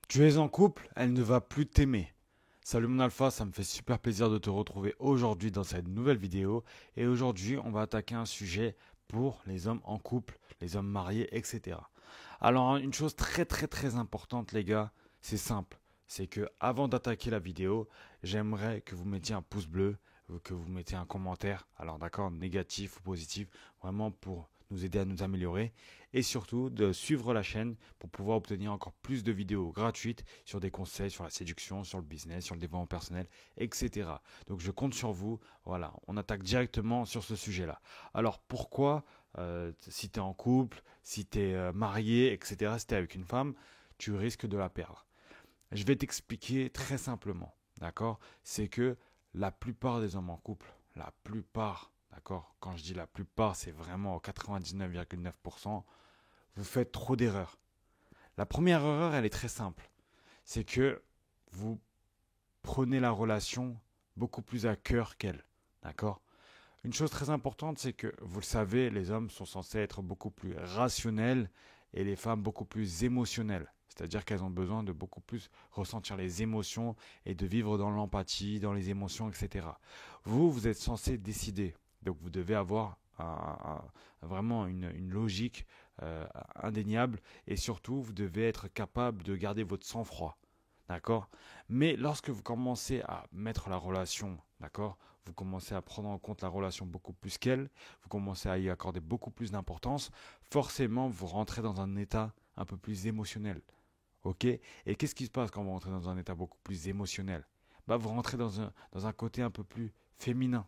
Tu es en couple, elle ne va plus t'aimer. Salut mon alpha, ça me fait super plaisir de te retrouver aujourd'hui dans cette nouvelle vidéo. Et aujourd'hui, on va attaquer un sujet pour les hommes en couple, les hommes mariés, etc. Alors, une chose très importante, les gars, c'est simple. C'est que avant d'attaquer la vidéo, j'aimerais que vous mettiez un pouce bleu, que vous mettiez un commentaire. Alors, d'accord, négatif ou positif, vraiment pour nous aider à nous améliorer. Et surtout de suivre la chaîne pour pouvoir obtenir encore plus de vidéos gratuites sur des conseils sur la séduction, sur le business, sur le développement personnel, etc. Donc je compte sur vous. Voilà, on attaque directement sur ce sujet-là. Alors pourquoi, si tu es en couple, si tu es marié, etc., si tu es avec une femme, tu risques de la perdre? Je vais t'expliquer très simplement. D'accord? C'est que la plupart des hommes en couple, la plupart, d'accord? Quand je dis la plupart, c'est vraiment 99,9%, vous faites trop d'erreurs. La première erreur, elle est très simple. C'est que vous prenez la relation beaucoup plus à cœur qu'elle. D'accord? Une chose très importante, c'est que, vous le savez, les hommes sont censés être beaucoup plus rationnels et les femmes beaucoup plus émotionnelles. C'est-à-dire qu'elles ont besoin de beaucoup plus ressentir les émotions et de vivre dans l'empathie, dans les émotions, etc. Vous, vous êtes censé décider. Donc vous devez avoir vraiment une logique indéniable et surtout vous devez être capable de garder votre sang-froid. D'accord? Mais lorsque vous commencez à mettre la relation, d'accord? Vous commencez à prendre en compte la relation beaucoup plus qu'elle, vous commencez à y accorder beaucoup plus d'importance, forcément vous rentrez dans un état un peu plus émotionnel. Ok? Et qu'est-ce qui se passe quand vous rentrez dans un état beaucoup plus émotionnel? Bah, vous rentrez dans un côté un peu plus féminin.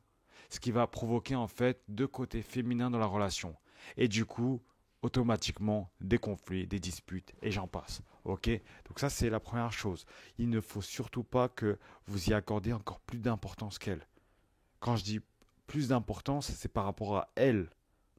Ce qui va provoquer en fait deux côtés féminins dans la relation. Et du coup, automatiquement, des conflits, des disputes, et j'en passe. Ok? Donc ça, c'est la première chose. Il ne faut surtout pas que vous y accordez encore plus d'importance qu'elle. Quand je dis plus d'importance, c'est par rapport à elle.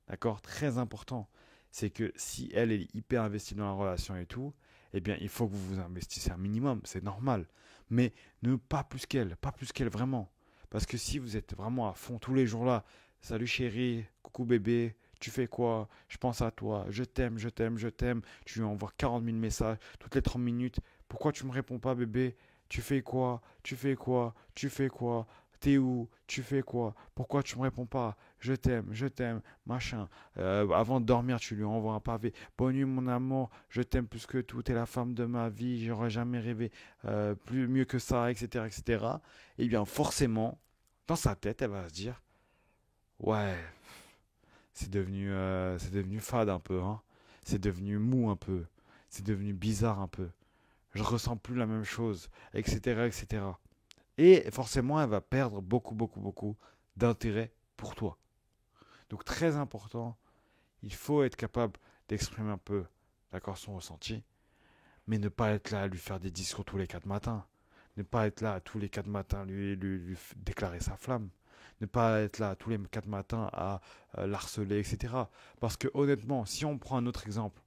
D'accord? Très important. C'est que si elle est hyper investie dans la relation et tout, eh bien, il faut que vous vous investissiez un minimum. C'est normal. Mais ne pas plus qu'elle. Pas plus qu'elle vraiment. Parce que si vous êtes vraiment à fond tous les jours là, salut chérie, coucou bébé, tu fais quoi? Je pense à toi, je t'aime, je t'aime, je t'aime. Tu lui envoies 40 000 messages toutes les 30 minutes. Pourquoi tu me réponds pas, bébé? Tu fais quoi? Tu fais quoi? Tu fais quoi? T'es où? Tu fais quoi? Pourquoi tu me réponds pas? Je t'aime, machin. Avant de dormir, tu lui envoies un pavé. Bonne nuit, mon amour, je t'aime plus que tout, t'es la femme de ma vie, j'aurais jamais rêvé plus mieux que ça, etc., etc. Et bien, forcément, dans sa tête, elle va se dire, ouais, c'est devenu fade un peu, hein. C'est devenu mou un peu. C'est devenu bizarre un peu. Je ressens plus la même chose, etc., etc. Et forcément, elle va perdre beaucoup d'intérêt pour toi. Donc très important, il faut être capable d'exprimer un peu, d'accord, son ressenti, mais ne pas être là à lui faire des discours tous les 4 matins. Ne pas être là tous les 4 matins lui déclarer sa flamme. Ne pas être là tous les 4 matins à l'harceler, etc. Parce que honnêtement, si on prend un autre exemple,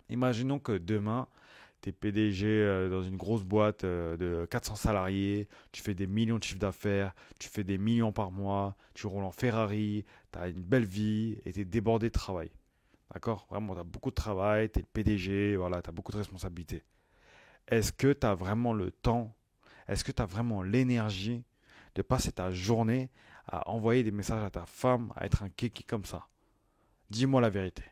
imaginons que demain, tu es PDG dans une grosse boîte de 400 salariés, tu fais des millions de chiffres d'affaires, tu fais des millions par mois, tu roules en Ferrari, tu as une belle vie et tu es débordé de travail. D'accord? Vraiment, tu as beaucoup de travail, tu es le PDG, voilà, tu as beaucoup de responsabilités. Est-ce que tu as vraiment le temps, est-ce que tu as vraiment l'énergie de passer ta journée à envoyer des messages à ta femme, à être un kéki comme ça? Dis-moi la vérité.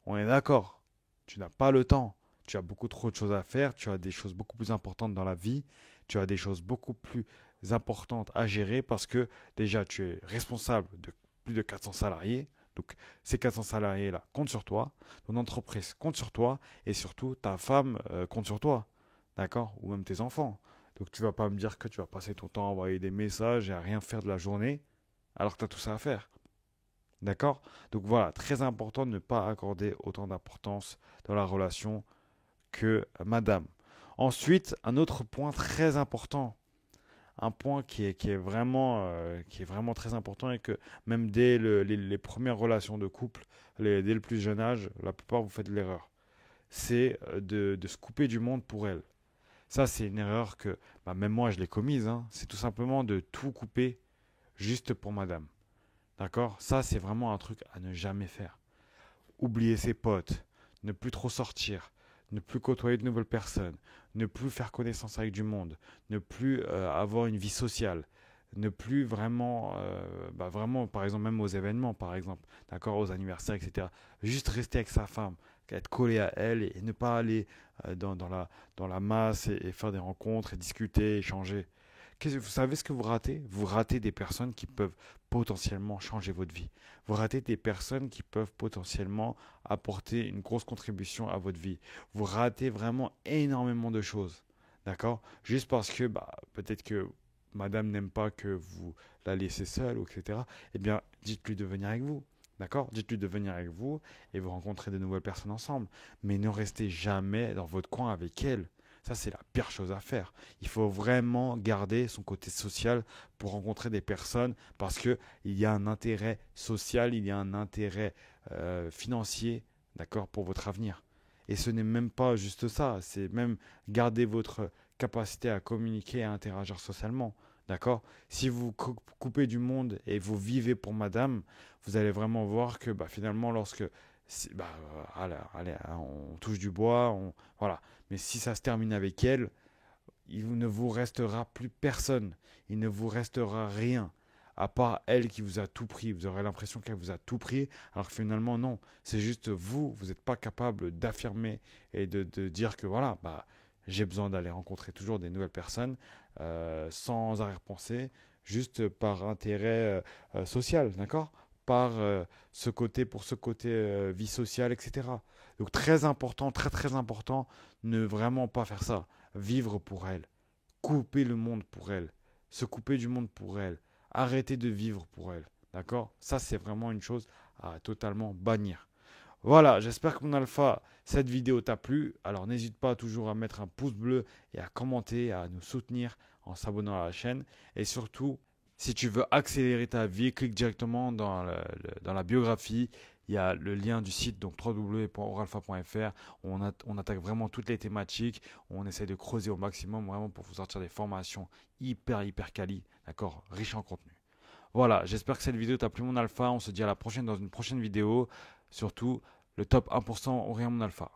On est d'accord. Tu n'as pas le temps. Tu as beaucoup trop de choses à faire. Tu as des choses beaucoup plus importantes dans la vie. Tu as des choses beaucoup plus importantes à gérer parce que déjà, tu es responsable de plus de 400 salariés. Donc, ces 400 salariés-là comptent sur toi. Ton entreprise compte sur toi. Et surtout, ta femme compte sur toi. D'accord? Ou même tes enfants. Donc, tu vas pas me dire que tu vas passer ton temps à envoyer des messages et à rien faire de la journée alors que tu as tout ça à faire. D'accord? Donc voilà, très important de ne pas accorder autant d'importance dans la relation que madame. Ensuite, un autre point très important, un point qui est vraiment très important et que même dès les premières relations de couple, dès le plus jeune âge, la plupart vous faites de l'erreur. C'est de se couper du monde pour elle. Ça, c'est une erreur que bah, même moi je l'ai commise, hein. C'est tout simplement de tout couper juste pour madame. D'accord? Ça, c'est vraiment un truc à ne jamais faire. Oublier ses potes, ne plus trop sortir, ne plus côtoyer de nouvelles personnes, ne plus faire connaissance avec du monde, ne plus avoir une vie sociale, ne plus vraiment, vraiment, par exemple, même aux événements, par exemple, d'accord, aux anniversaires, etc. Juste rester avec sa femme, être collé à elle et ne pas aller dans la masse et faire des rencontres et discuter, échanger. Vous savez ce que vous ratez? Vous ratez des personnes qui peuvent potentiellement changer votre vie. Vous ratez des personnes qui peuvent potentiellement apporter une grosse contribution à votre vie. Vous ratez vraiment énormément de choses. D'accord? Juste parce que peut-être que madame n'aime pas que vous la laissez seule, etc. Eh bien, dites-lui de venir avec vous. D'accord? Dites-lui de venir avec vous et vous rencontrez de nouvelles personnes ensemble. Mais ne restez jamais dans votre coin avec elle. Ça, c'est la pire chose à faire. Il faut vraiment garder son côté social pour rencontrer des personnes parce qu'il y a un intérêt social, il y a un intérêt financier, d'accord, pour votre avenir. Et ce n'est même pas juste ça, c'est même garder votre capacité à communiquer et à interagir socialement. D'accord? Si vous coupez du monde et vous vivez pour madame, vous allez vraiment voir que finalement, lorsque allez, on touche du bois, voilà. Mais si ça se termine avec elle, il ne vous restera plus personne. Il ne vous restera rien. À part elle qui vous a tout pris. Vous aurez l'impression qu'elle vous a tout pris. Alors que finalement, non. C'est juste vous. Vous n'êtes pas capable d'affirmer et de dire que voilà, j'ai besoin d'aller rencontrer toujours des nouvelles personnes sans arrière-pensée, juste par intérêt social, d'accord? Par pour ce côté vie sociale, etc. Donc très important, très très important, ne vraiment pas faire ça. Vivre pour elle, couper le monde pour elle, se couper du monde pour elle, arrêter de vivre pour elle, d'accord? Ça c'est vraiment une chose à totalement bannir. Voilà, j'espère que mon alpha, cette vidéo t'a plu. Alors n'hésite pas toujours à mettre un pouce bleu et à commenter, à nous soutenir en s'abonnant à la chaîne. Et surtout, si tu veux accélérer ta vie, clique directement dans la biographie. Il y a le lien du site, donc www.oralpha.fr. On attaque vraiment toutes les thématiques. On essaie de creuser au maximum vraiment pour vous sortir des formations hyper quali, d'accord, riches en contenu. Voilà, j'espère que cette vidéo t'a plu mon alpha. On se dit à la prochaine dans une prochaine vidéo. Surtout, le top 1% au rien mon alpha.